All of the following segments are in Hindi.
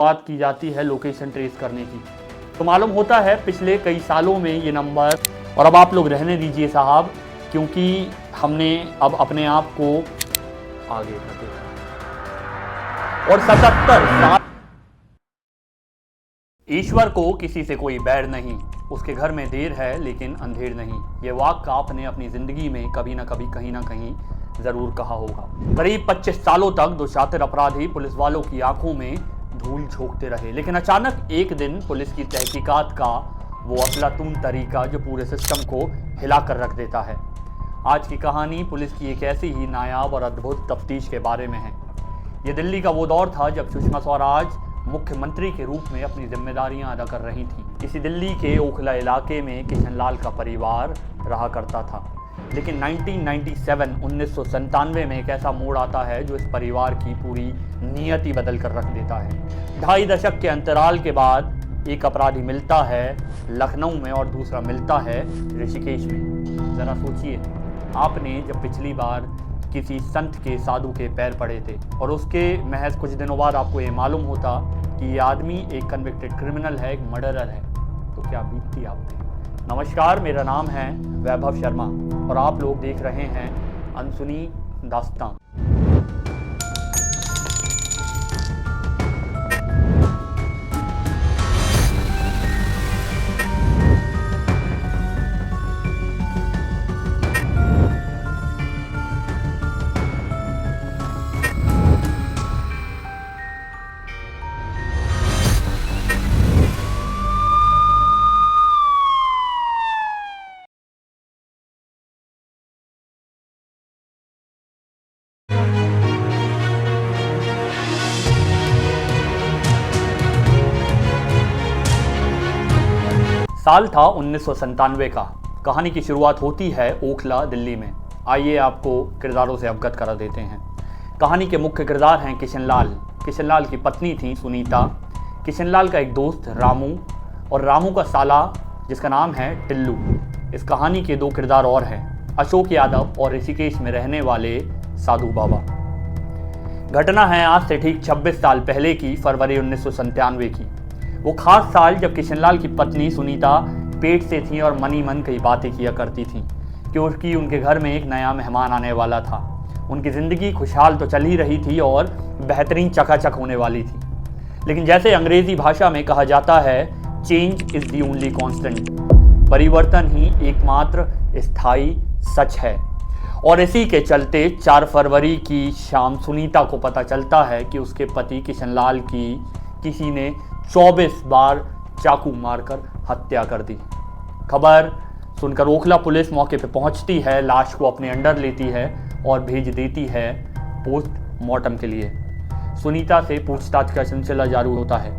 बात की जाती है लोकेशन ट्रेस करने की, तो मालूम होता है पिछले कई सालों में ये नंबर, और अब आप लोग रहने दीजिए साहब, क्योंकि हमने अब अपने आप को आगे कर दिया और 77 साल। ईश्वर को किसी से कोई बैर नहीं, उसके घर में देर है लेकिन अंधेर नहीं। ये वाक्य आपने अपनी जिंदगी में कभी ना कभी कहीं ना कहीं जरूर कहा होगा। करीब 25 सालों तक दो शातिर अपराधी पुलिस वालों की आंखों में धूल झोंकते रहे, लेकिन अचानक एक दिन पुलिस की तहकीकात का वो अफलातून तरीका जो पूरे सिस्टम को हिला कर रख देता है। आज की कहानी पुलिस की एक ऐसी ही नायाब और अद्भुत तफ्तीश के बारे में है। ये दिल्ली का वो दौर था जब सुषमा स्वराज मुख्यमंत्री के रूप में अपनी जिम्मेदारियां अदा कर रही थी। इसी दिल्ली के ओखला इलाके में किशनलाल का परिवार रहा करता था, लेकिन 1997 में एक ऐसा मोड़ आता है जो इस परिवार की पूरी नियति बदल कर रख देता है। 2.5 दशक के अंतराल के बाद एक अपराधी मिलता है लखनऊ में और दूसरा मिलता है ऋषिकेश में। जरा सोचिए, आपने जब पिछली बार किसी संत के साधु के पैर पड़े थे और उसके महज कुछ दिनों बाद आपको ये मालूम होता कि ये आदमी एक कन्विक्टेड क्रिमिनल है, एक मर्डरर है, तो क्या बीतती आप पे। नमस्कार, मेरा नाम है वैभव शर्मा और आप लोग देख रहे हैं अनसुनी दास्तां। साल था 1997 का। कहानी की शुरुआत होती है ओखला दिल्ली में। आइए आपको किरदारों से अवगत करा देते हैं। कहानी के मुख्य किरदार हैं किशनलाल। किशनलाल की पत्नी थी सुनीता, किशनलाल का एक दोस्त रामू और रामू का साला जिसका नाम है टिल्लू। इस कहानी के 2 किरदार और हैं, अशोक यादव और ऋषिकेश में रहने वाले साधु बाबा। घटना है आज से ठीक 26 साल पहले की फरवरी 1997 की। वो खास साल जब किशनलाल की पत्नी सुनीता पेट से थी और मनी मन कई बातें किया करती थी क्योंकि उनके घर में एक नया मेहमान आने वाला था। उनकी ज़िंदगी खुशहाल तो चल ही रही थी और बेहतरीन चकाचक होने वाली थी, लेकिन जैसे अंग्रेज़ी भाषा में कहा जाता है, change is the only constant, परिवर्तन ही एकमात्र स्थायी सच है। और इसी के चलते 4 फरवरी की शाम सुनीता को पता चलता है कि उसके पति किशनलाल की किसी ने 24 बार चाकू मारकर हत्या कर दी। खबर सुनकर ओखला पुलिस मौके पर पहुंचती है, लाश को अपने अंडर लेती है और भेज देती है पोस्टमार्टम के लिए। सुनीता से पूछताछ का सिलसिला जारी होता है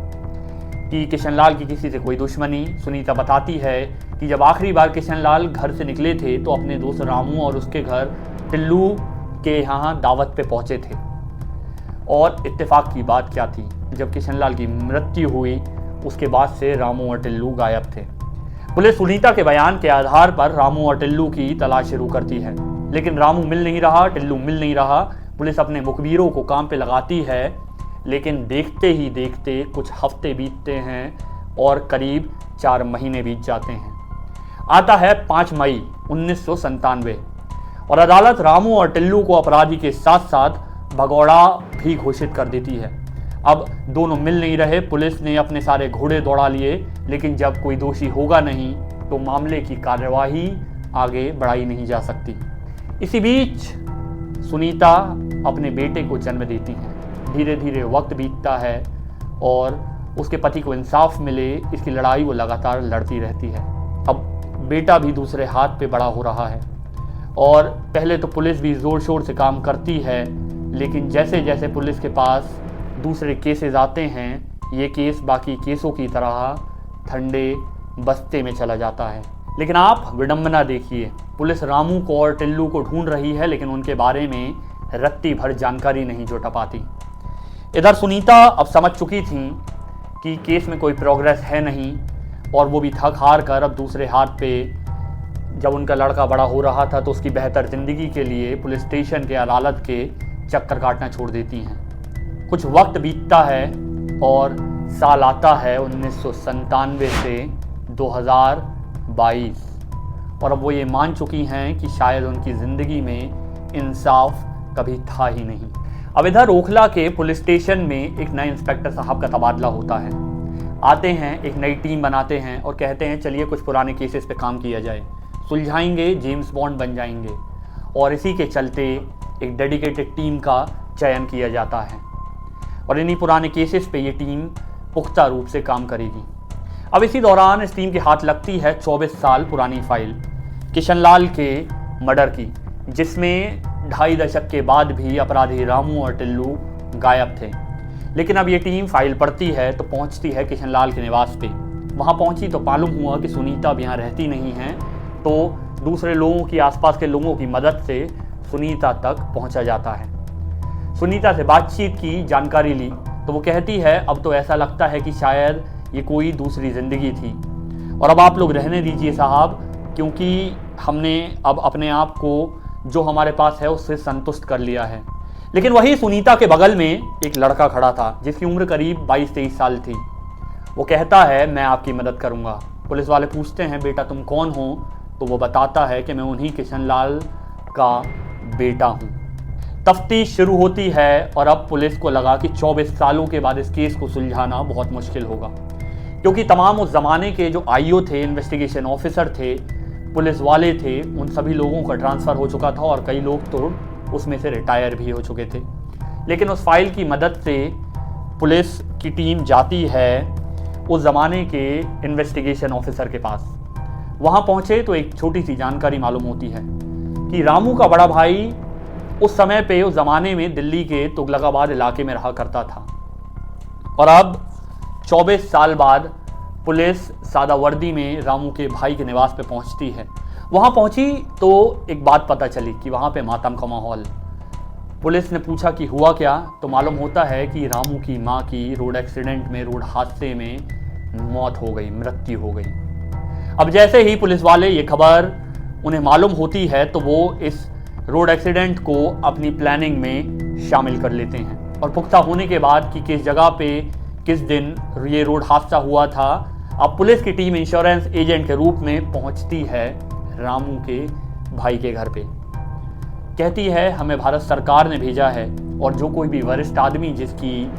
कि किशनलाल की किसी से कोई दुश्मनी। सुनीता बताती है कि जब आखिरी बार किशनलाल घर से निकले थे तो अपने दोस्त रामू और उसके घर टिल्लू के यहाँ दावत पे पहुँचे थे। और इत्तेफाक की बात क्या थी, जब किशनलाल की मृत्यु हुई उसके बाद से रामू और टिल्लू गायब थे। पुलिस सुनीता के बयान के आधार पर रामू और टिल्लू की तलाश शुरू करती है, लेकिन रामू मिल नहीं रहा, टिल्लू मिल नहीं रहा। पुलिस अपने मुखबिरों को काम पे लगाती है, लेकिन देखते ही देखते कुछ हफ्ते बीतते हैं और करीब 4 महीने बीत जाते हैं। आता है 5 मई 1997 और अदालत रामू और टिल्लू को अपराधी के साथ साथ भगौड़ा भी घोषित कर देती है। अब दोनों मिल नहीं रहे, पुलिस ने अपने सारे घोड़े दौड़ा लिए, लेकिन जब कोई दोषी होगा नहीं तो मामले की कार्यवाही आगे बढ़ाई नहीं जा सकती। इसी बीच सुनीता अपने बेटे को जन्म देती हैं। धीरे धीरे वक्त बीतता है और उसके पति को इंसाफ मिले इसकी लड़ाई वो लगातार लड़ती रहती है। अब बेटा भी दूसरे हाथ पे बड़ा हो रहा है और पहले तो पुलिस भी ज़ोर शोर से काम करती है, लेकिन जैसे जैसे पुलिस के पास दूसरे केसेस आते हैं, ये केस बाकी केसों की तरह ठंडे बस्ते में चला जाता है। लेकिन आप विडंबना देखिए, पुलिस रामू को और टिल्लू को ढूंढ रही है, लेकिन उनके बारे में रत्ती भर जानकारी नहीं जुटा पाती। इधर सुनीता अब समझ चुकी थी कि केस में कोई प्रोग्रेस है नहीं और वो भी थक हार कर अब दूसरे हाथ पे जब उनका लड़का बड़ा हो रहा था तो उसकी बेहतर ज़िंदगी के लिए पुलिस स्टेशन के अदालत के चक्कर काटना छोड़ देती हैं। कुछ वक्त बीतता है और साल आता है 1997 से 2022 और अब वो ये मान चुकी हैं कि शायद उनकी ज़िंदगी में इंसाफ कभी था ही नहीं। अब इधर ओखला के पुलिस स्टेशन में एक नए इंस्पेक्टर साहब का तबादला होता है। आते हैं, एक नई टीम बनाते हैं और कहते हैं चलिए कुछ पुराने केसेस पे काम किया जाए, सुलझाएंगे, जेम्स बॉन्ड बन जाएंगे। और इसी के चलते एक डेडिकेटेड टीम का चयन किया जाता है और इन्हीं पुराने केसेस पे ये टीम पुख्ता रूप से काम करेगी। अब इसी दौरान इस टीम के हाथ लगती है 24 साल पुरानी फाइल किशनलाल के मर्डर की, जिसमें 2.5 दशक के बाद भी अपराधी रामू और टिल्लू गायब थे। लेकिन अब ये टीम फाइल पढ़ती है तो पहुंचती है किशनलाल के निवास पे। वहां पहुंची तो मालूम हुआ कि सुनीता अब यहाँ रहती नहीं है, तो दूसरे लोगों की, आसपास के लोगों की मदद से सुनीता तक पहुंचा जाता है। सुनीता से बातचीत की, जानकारी ली तो वो कहती है अब तो ऐसा लगता है कि शायद ये कोई दूसरी ज़िंदगी थी और अब आप लोग रहने दीजिए साहब, क्योंकि हमने अब अपने आप को जो हमारे पास है उससे संतुष्ट कर लिया है। लेकिन वही सुनीता के बगल में एक लड़का खड़ा था जिसकी उम्र करीब 22-23 साल थी। वो कहता है मैं आपकी मदद करूंगा। पुलिस वाले पूछते हैं बेटा तुम कौन हो, तो वो बताता है कि मैं उन्हीं किशनलाल का बेटा हूँ। तफ्तीश शुरू होती है और अब पुलिस को लगा कि 24 सालों के बाद इस केस को सुलझाना बहुत मुश्किल होगा, क्योंकि तमाम उस ज़माने के जो आईओ थे, इन्वेस्टिगेशन ऑफिसर थे, पुलिस वाले थे, उन सभी लोगों का ट्रांसफ़र हो चुका था और कई लोग तो उसमें से रिटायर भी हो चुके थे। लेकिन उस फाइल की मदद से पुलिस की टीम जाती है उस ज़माने के इन्वेस्टिगेशन ऑफिसर के पास। वहाँ पहुँचे तो एक छोटी सी जानकारी मालूम होती है कि रामू का बड़ा भाई उस समय पे, उस ज़माने में दिल्ली के तुगलकाबाद इलाके में रहा करता था और अब 24 साल बाद पुलिस सादा वर्दी में रामू के भाई के निवास पे पहुंचती है। वहां पहुंची तो एक बात पता चली कि वहां पे मातम का माहौल। पुलिस ने पूछा कि हुआ क्या, तो मालूम होता है कि रामू की मां की रोड एक्सीडेंट में, रोड हादसे में मौत हो गई, मृत्यु हो गई। अब जैसे ही पुलिस वाले ये खबर उन्हें मालूम होती है तो वो इस रोड एक्सीडेंट को अपनी प्लानिंग में शामिल कर लेते हैं और पुख्ता होने के बाद कि किस जगह पे किस दिन ये रोड हादसा हुआ था, अब पुलिस की टीम इंश्योरेंस एजेंट के रूप में पहुंचती है रामू के भाई के घर पे। कहती है हमें भारत सरकार ने भेजा है और जो कोई भी वरिष्ठ आदमी जिसकी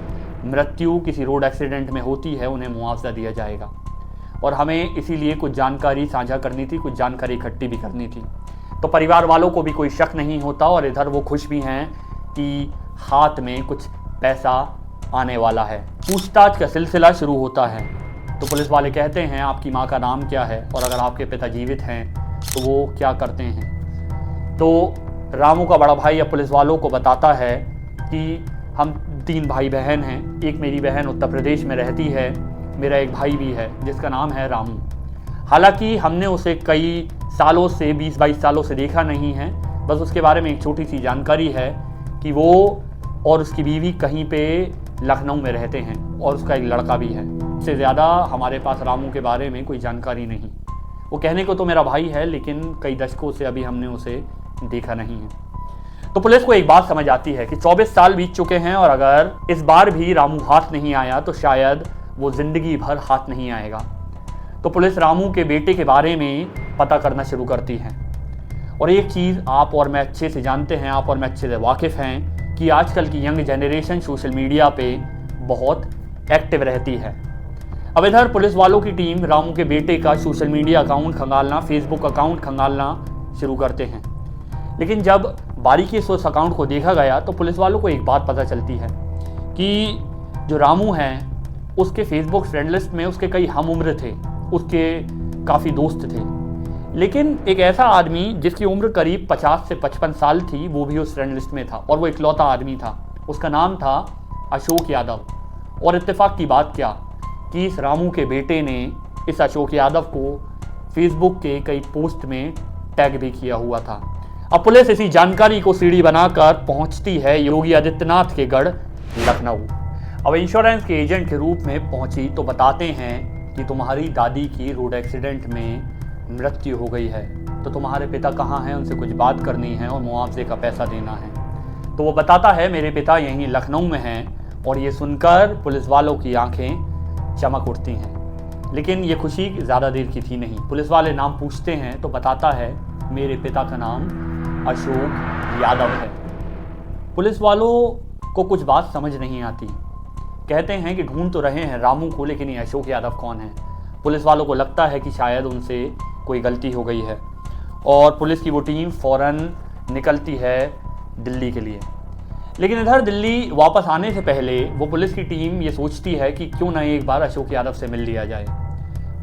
मृत्यु किसी रोड एक्सीडेंट में होती है उन्हें मुआवजा दिया जाएगा और हमें इसीलिए कुछ जानकारी साझा करनी थी, कुछ जानकारी इकट्ठी भी करनी थी। तो परिवार वालों को भी कोई शक नहीं होता और इधर वो खुश भी हैं कि हाथ में कुछ पैसा आने वाला है। पूछताछ का सिलसिला शुरू होता है तो पुलिस वाले कहते हैं आपकी माँ का नाम क्या है और अगर आपके पिता जीवित हैं तो वो क्या करते हैं। तो रामू का बड़ा भाई अब पुलिस वालों को बताता है कि हम 3 भाई बहन हैं, एक मेरी बहन उत्तर प्रदेश में रहती है, मेरा एक भाई भी है जिसका नाम है रामू। हालांकि हमने उसे कई सालों से, 20-22 सालों से देखा नहीं है, बस उसके बारे में एक छोटी सी जानकारी है कि वो और उसकी बीवी कहीं पे लखनऊ में रहते हैं और उसका एक लड़का भी है। इससे ज़्यादा हमारे पास रामू के बारे में कोई जानकारी नहीं। वो कहने को तो मेरा भाई है लेकिन कई दशकों से अभी हमने उसे देखा नहीं है। तो पुलिस को एक बात समझ आती है कि 24 साल बीत चुके हैं और अगर इस बार भी रामू हाथ नहीं आया तो शायद वो ज़िंदगी भर हाथ नहीं आएगा। तो पुलिस रामू के बेटे के बारे में पता करना शुरू करती है और एक चीज़ आप और मैं अच्छे से जानते हैं, आप और मैं अच्छे से वाकिफ़ हैं कि आजकल की यंग जनरेशन सोशल मीडिया पे बहुत एक्टिव रहती है। अब इधर पुलिस वालों की टीम रामू के बेटे का सोशल मीडिया अकाउंट खंगालना, फेसबुक अकाउंट खंगालना शुरू करते हैं। लेकिन जब बारीकी से उस अकाउंट को देखा गया तो पुलिस वालों को एक बात पता चलती है कि जो रामू है उसके फेसबुक फ्रेंड लिस्ट में उसके कई हम उम्र थे, उसके काफ़ी दोस्त थे। लेकिन एक ऐसा आदमी जिसकी उम्र करीब 50 से 55 साल थी वो भी उस फ्रेंड लिस्ट में था और वो इकलौता आदमी था। उसका नाम था अशोक यादव। और इत्तेफाक की बात क्या कि इस रामू के बेटे ने इस अशोक यादव को फेसबुक के कई पोस्ट में टैग भी किया हुआ था। अब पुलिस इसी जानकारी को सीढ़ी बनाकर पहुंचती है योगी आदित्यनाथ के गढ़ लखनऊ। अब इंश्योरेंस के एजेंट के रूप में पहुंची तो बताते हैं कि तुम्हारी दादी की रोड एक्सीडेंट में मृत्यु हो गई है, तो तुम्हारे पिता कहाँ हैं, उनसे कुछ बात करनी है और मुआवजे का पैसा देना है। तो वो बताता है मेरे पिता यहीं लखनऊ में हैं। और ये सुनकर पुलिस वालों की आंखें चमक उठती हैं। लेकिन ये खुशी ज़्यादा देर की थी नहीं। पुलिस वाले नाम पूछते हैं तो बताता है मेरे पिता का नाम अशोक यादव है। पुलिस वालों को कुछ बात समझ नहीं आती। कहते हैं कि ढूंढ तो रहे हैं रामू को, लेकिन ये अशोक यादव कौन है। पुलिस वालों को लगता है कि शायद उनसे कोई गलती हो गई है और पुलिस की वो टीम फ़ौरन निकलती है दिल्ली के लिए। लेकिन इधर दिल्ली वापस आने से पहले वो पुलिस की टीम ये सोचती है कि क्यों ना एक बार अशोक यादव से मिल लिया जाए।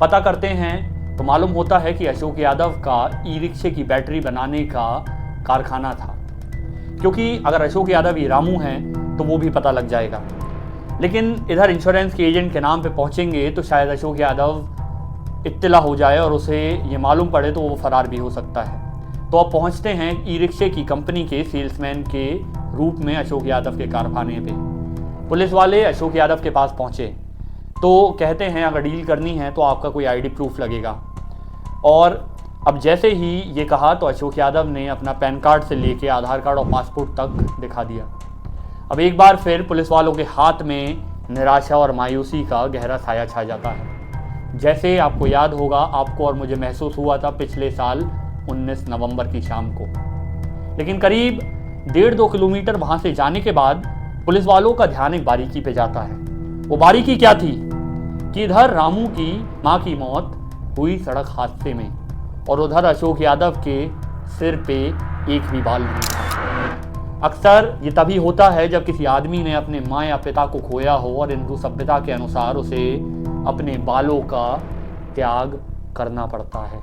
पता करते हैं तो मालूम होता है कि अशोक यादव का ई रिक्शे की बैटरी बनाने का कारखाना था, क्योंकि अगर अशोक यादव ही रामू हैं तो वो भी पता लग जाएगा। लेकिन इधर इंश्योरेंस के एजेंट के नाम पे पहुंचेंगे तो शायद अशोक यादव इत्तला हो जाए और उसे ये मालूम पड़े तो वो फरार भी हो सकता है। तो अब पहुंचते हैं ई रिक्शे की कंपनी के सेल्समैन के रूप में अशोक यादव के कारखाने पे। पुलिस वाले अशोक यादव के पास पहुंचे तो कहते हैं अगर डील करनी है तो आपका कोई आईडी प्रूफ लगेगा। और अब जैसे ही ये कहा तो अशोक यादव ने अपना पैन कार्ड से लेके आधार कार्ड और पासपोर्ट तक दिखा दिया। अब एक बार फिर पुलिस वालों के हाथ में निराशा और मायूसी का गहरा साया छा जाता है। जैसे आपको याद होगा, आपको और मुझे महसूस हुआ था पिछले साल 19 नवंबर की शाम को। लेकिन करीब 1.5-2 किलोमीटर वहां से जाने के बाद पुलिस वालों का ध्यान एक बारीकी पे जाता है। वो बारीकी क्या थी कि इधर रामू की मां की मौत हुई सड़क हादसे में और उधर अशोक यादव के सिर पे एक भी बाल नहीं था। अक्सर ये तभी होता है जब किसी आदमी ने अपने माँ या पिता को खोया हो और हिंदू सभ्यता के अनुसार उसे अपने बालों का त्याग करना पड़ता है।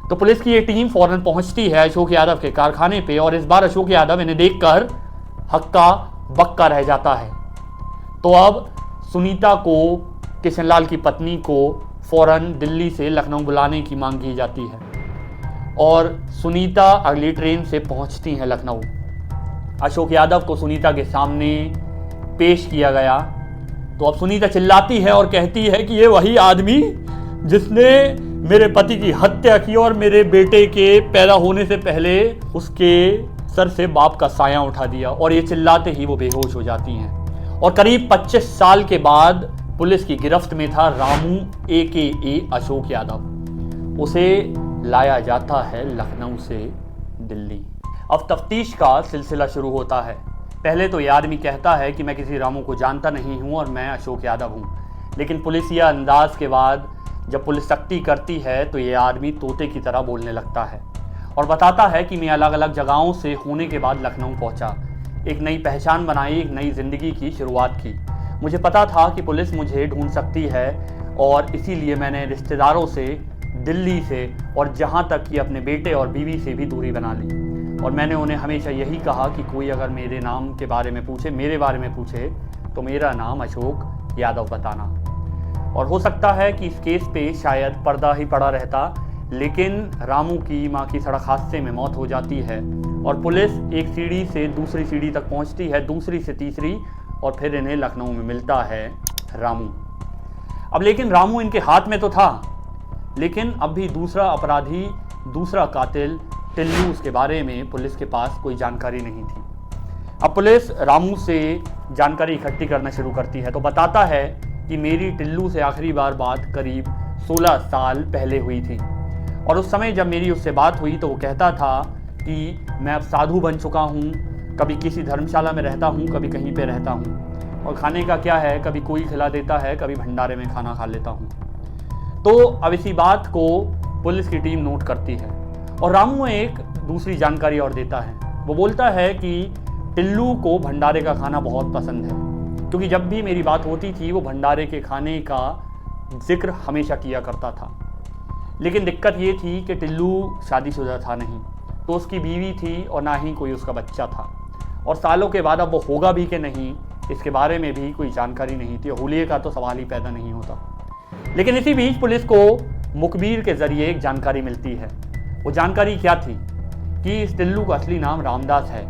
तो पुलिस की ये टीम फौरन पहुंचती है अशोक यादव के कारखाने पे और इस बार अशोक यादव इन्हें देखकर हक्का बक्का रह जाता है। तो अब सुनीता को, किशनलाल की पत्नी को फौरन दिल्ली से लखनऊ बुलाने की मांग की जाती है और सुनीता अगली ट्रेन से पहुंचती हैं लखनऊ। अशोक यादव को सुनीता के सामने पेश किया गया तो अब सुनीता चिल्लाती है और कहती है कि ये वही आदमी जिसने मेरे पति की हत्या की और मेरे बेटे के पैदा होने से पहले उसके सर से बाप का साया उठा दिया। और ये चिल्लाते ही वो बेहोश हो जाती हैं। और करीब 25 साल के बाद पुलिस की गिरफ्त में था रामू AKA अशोक यादव। उसे लाया जाता है लखनऊ से दिल्ली। अब तफ्तीश का सिलसिला शुरू होता है। पहले तो ये आदमी कहता है कि मैं किसी रामू को जानता नहीं हूँ और मैं अशोक यादव हूँ। लेकिन पुलिसिया अंदाज के बाद जब पुलिस सख्ती करती है तो ये आदमी तोते की तरह बोलने लगता है और बताता है कि मैं अलग अलग जगहों से होने के बाद लखनऊ पहुंचा, एक नई पहचान बनाई, एक नई ज़िंदगी की शुरुआत की। मुझे पता था कि पुलिस मुझे ढूंढ सकती है और इसीलिए मैंने रिश्तेदारों से, दिल्ली से और जहाँ तक कि अपने बेटे और बीवी से भी दूरी बना ली। और मैंने उन्हें हमेशा यही कहा कि कोई अगर मेरे नाम के बारे में पूछे, मेरे बारे में पूछे तो मेरा नाम अशोक यादव बताना। और हो सकता है कि इस केस पे शायद पर्दा ही पड़ा रहता, लेकिन रामू की मां की सड़क हादसे में मौत हो जाती है और पुलिस एक सीढ़ी से दूसरी सीढ़ी तक पहुंचती है, दूसरी से तीसरी, और फिर इन्हें लखनऊ में मिलता है रामू। अब लेकिन रामू इनके हाथ में तो था, लेकिन अब भी दूसरा अपराधी, दूसरा कातिल टिल्लू, उसके बारे में पुलिस के पास कोई जानकारी नहीं थी। अब पुलिस रामू से जानकारी इकट्ठी करना शुरू करती है तो बताता है कि मेरी टिल्लू से आखिरी बार बात करीब 16 साल पहले हुई थी और उस समय जब मेरी उससे बात हुई तो वो कहता था कि मैं अब साधु बन चुका हूँ, कभी किसी धर्मशाला में रहता हूँ, कभी कहीं पे रहता हूँ और खाने का क्या है, कभी कोई खिला देता है, कभी भंडारे में खाना खा लेता हूँ। तो अब इसी बात को पुलिस की टीम नोट करती है और रामू एक दूसरी जानकारी और देता है। वो बोलता है कि टिल्लू को भंडारे का खाना बहुत पसंद है, क्योंकि जब भी मेरी बात होती थी वो भंडारे के खाने का जिक्र हमेशा किया करता था। लेकिन दिक्कत ये थी कि टिल्लू शादीशुदा था नहीं, तो उसकी बीवी थी और ना ही कोई उसका बच्चा था और सालों के बाद अब वो होगा भी कि नहीं इसके बारे में भी कोई जानकारी नहीं थी। हुलिये का तो सवाल ही पैदा नहीं होता। लेकिन इसी बीच पुलिस को मुखबिर के जरिए एक जानकारी मिलती है। वो जानकारी क्या थी कि इस टिल्लू का असली नाम रामदास है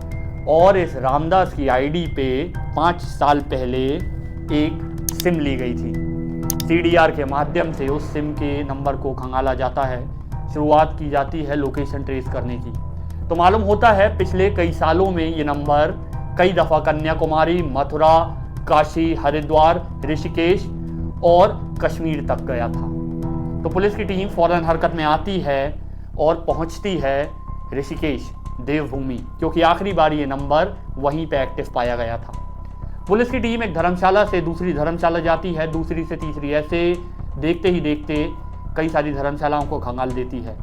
और इस रामदास की आईडी पे 5 साल पहले एक सिम ली गई थी। CDR के माध्यम से उस सिम के नंबर को खंगाला जाता है, शुरुआत की जाती है लोकेशन ट्रेस करने की। तो मालूम होता है पिछले कई सालों में ये नंबर कई दफ़ा कन्याकुमारी, मथुरा, काशी, हरिद्वार, ऋषिकेश और कश्मीर तक गया था। तो पुलिस की टीम फौरन हरकत में आती है और पहुंचती है ऋषिकेश, देवभूमि, क्योंकि आखिरी बार ये नंबर वहीं पे एक्टिव पाया गया था। पुलिस की टीम एक धर्मशाला से दूसरी धर्मशाला जाती है, दूसरी से तीसरी, ऐसे देखते ही देखते कई सारी धर्मशालाओं को खंगाल देती है।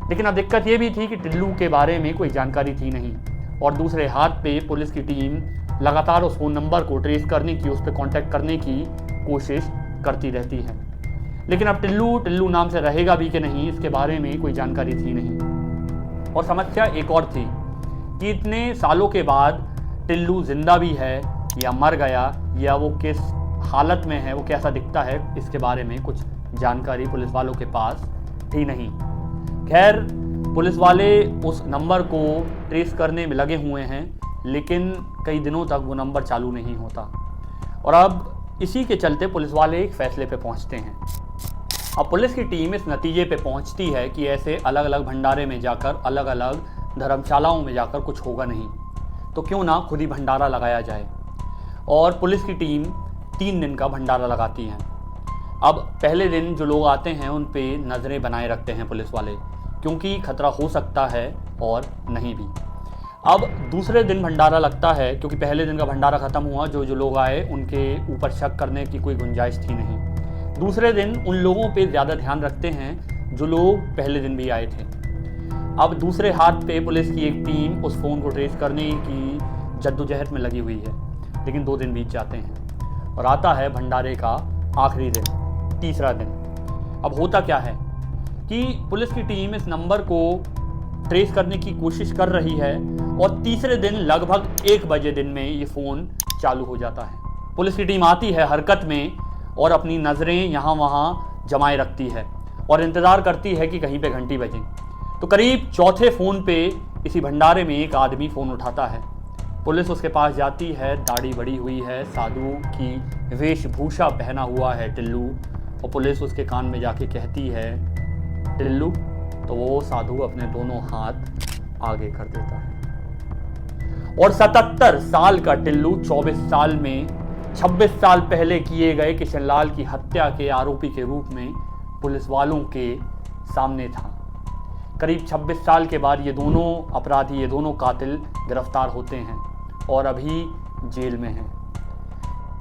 लेकिन अब दिक्कत ये भी थी कि टिल्लू के बारे में कोई जानकारी थी नहीं, और दूसरे हाथ पे पुलिस की टीम लगातार उस फ़ोन नंबर को ट्रेस करने की, उस पर कॉन्टैक्ट करने की कोशिश करती रहती है। लेकिन अब टिल्लू नाम से रहेगा भी कि नहीं, इसके बारे में कोई जानकारी थी नहीं। और समस्या एक और थी कि इतने सालों के बाद टिल्लू जिंदा भी है या मर गया, या वो किस हालत में है, वो कैसा दिखता है, इसके बारे में कुछ जानकारी पुलिस वालों के पास थी नहीं। खैर, पुलिस वाले उस नंबर को ट्रेस करने में लगे हुए हैं, लेकिन कई दिनों तक वो नंबर चालू नहीं होता। और अब इसी के चलते पुलिस वाले एक फैसले पे पहुंचते हैं। अब पुलिस की टीम इस नतीजे पे पहुंचती है कि ऐसे अलग अलग भंडारे में जाकर, अलग अलग धर्मशालाओं में जाकर कुछ होगा नहीं, तो क्यों ना खुद ही भंडारा लगाया जाए। और पुलिस की टीम 3 दिन का भंडारा लगाती है। अब पहले दिन जो लोग आते हैं उन पे नज़रें बनाए रखते हैं पुलिस वाले, क्योंकि खतरा हो सकता है और नहीं भी। अब दूसरे दिन भंडारा लगता है, क्योंकि पहले दिन का भंडारा ख़त्म हुआ, जो लोग आए उनके ऊपर शक करने की कोई गुंजाइश थी नहीं। दूसरे दिन उन लोगों पे ज़्यादा ध्यान रखते हैं जो लोग पहले दिन भी आए थे। अब दूसरे हाथ पे पुलिस की एक टीम उस फ़ोन को ट्रेस करने की जद्दोजहद में लगी हुई है। लेकिन 2 दिन बीत जाते हैं और आता है भंडारे का आखिरी दिन, तीसरा दिन। अब होता क्या है कि पुलिस की टीम इस नंबर को ट्रेस करने की कोशिश कर रही है, और तीसरे दिन लगभग 1 बजे दिन में ये फ़ोन चालू हो जाता है। पुलिस की टीम आती है हरकत में और अपनी नज़रें यहाँ वहाँ जमाए रखती है और इंतज़ार करती है कि कहीं पे घंटी बजे। तो करीब चौथे फ़ोन पे इसी भंडारे में एक आदमी फ़ोन उठाता है। पुलिस उसके पास जाती है, दाढ़ी बड़ी हुई है, साधु की वेशभूषा पहना हुआ है टिल्लू, और पुलिस उसके कान में जाके कहती है, टिल्लू। तो वो साधु अपने दोनों हाथ आगे कर देता है, और 77 साल का टिल्लू 24 साल में 26 साल पहले किए गए किशनलाल की हत्या के आरोपी के रूप में पुलिस वालों के सामने था। करीब 26 साल के बाद ये दोनों अपराधी, ये दोनों कातिल गिरफ्तार होते हैं और अभी जेल में हैं।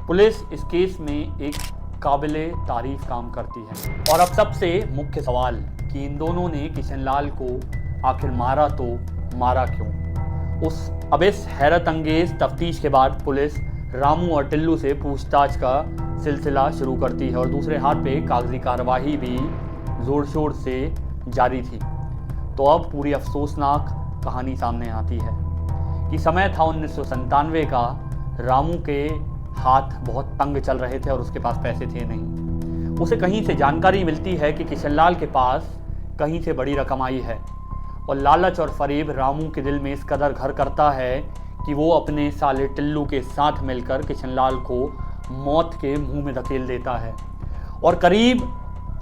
पुलिस इस केस में एक काबिले तारीफ काम करती है। और अब सबसे मुख्य सवाल कि इन दोनों ने किशनलाल को आखिर मारा, तो मारा क्यों? अब इस हैरत अंगेज तफ्तीश के बाद पुलिस रामू और टिल्लू से पूछताछ का सिलसिला शुरू करती है, और दूसरे हाथ पे कागजी कार्रवाई भी ज़ोर शोर से जारी थी। तो अब पूरी अफसोसनाक कहानी सामने आती है कि समय था 1997 का, रामू के हाथ बहुत तंग चल रहे थे और उसके पास पैसे थे नहीं। उसे कहीं से जानकारी मिलती है कि किशनलाल के पास कहीं से बड़ी रकम आई है, और लालच और फरेब रामू के दिल में इस कदर घर करता है कि वो अपने साले टिल्लू के साथ मिलकर किशनलाल को मौत के मुंह में धकेल देता है, और करीब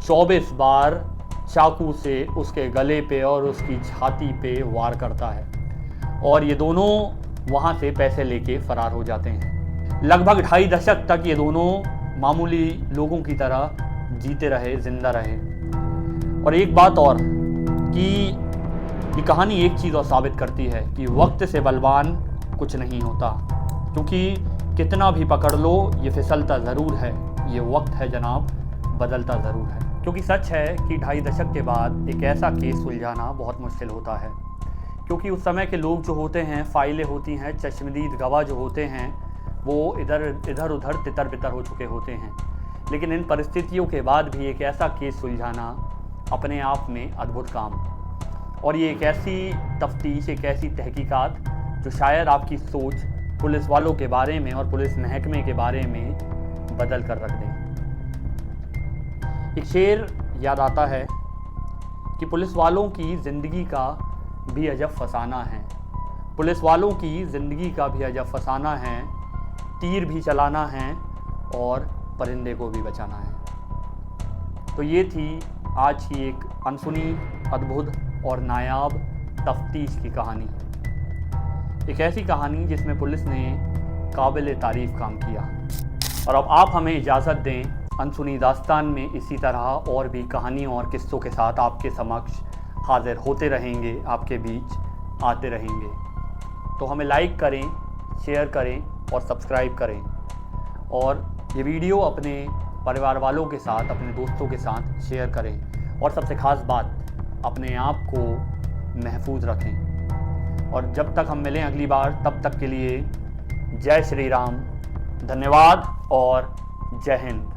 24 बार चाकू से उसके गले पे और उसकी छाती पे वार करता है, और ये दोनों वहाँ से पैसे लेके फरार हो जाते हैं। लगभग 2.5 दशक तक ये दोनों मामूली लोगों की तरह जीते रहे, जिंदा रहे। और एक बात और कि ये कहानी एक चीज़ और साबित करती है कि वक्त से बलवान कुछ नहीं होता, क्योंकि कितना भी पकड़ लो ये फिसलता ज़रूर है। ये वक्त है जनाब, बदलता ज़रूर है। क्योंकि सच है कि 2.5 दशक के बाद एक ऐसा केस सुलझाना बहुत मुश्किल होता है, क्योंकि उस समय के लोग जो होते हैं, फाइलें होती हैं, चश्मदीद गवाह जो होते हैं, वो इधर उधर तितर बितर हो चुके होते हैं। लेकिन इन परिस्थितियों के बाद भी एक ऐसा केस सुलझाना अपने आप में अद्भुत काम, और ये एक ऐसी तफ्तीश, एक ऐसी तहकीकात जो शायद आपकी सोच पुलिस वालों के बारे में और पुलिस महकमे के बारे में बदल कर रख दें। एक शेर याद आता है कि पुलिस वालों की ज़िंदगी का भी अजब फसाना है, पुलिस वालों की ज़िंदगी का भी अजब फसाना है, तीर भी चलाना है और परिंदे को भी बचाना है। तो ये थी आज की एक अनसुनी, अद्भुत और नायाब तफ्तीश की कहानी। एक ऐसी कहानी जिसमें पुलिस ने काबिल तारीफ काम किया। और अब आप हमें इजाज़त दें अनसुनी दास्तान में इसी तरह और भी कहानियों और किस्सों के साथ आपके समक्ष हाजिर होते रहेंगे, आपके बीच आते रहेंगे। तो हमें लाइक करें, शेयर करें और सब्सक्राइब करें, और ये वीडियो अपने परिवार वालों के साथ, अपने दोस्तों के साथ शेयर करें, और सबसे ख़ास बात, अपने आप को महफूज रखें। और जब तक हम मिलें अगली बार, तब तक के लिए जय श्री राम, धन्यवाद और जय हिंद।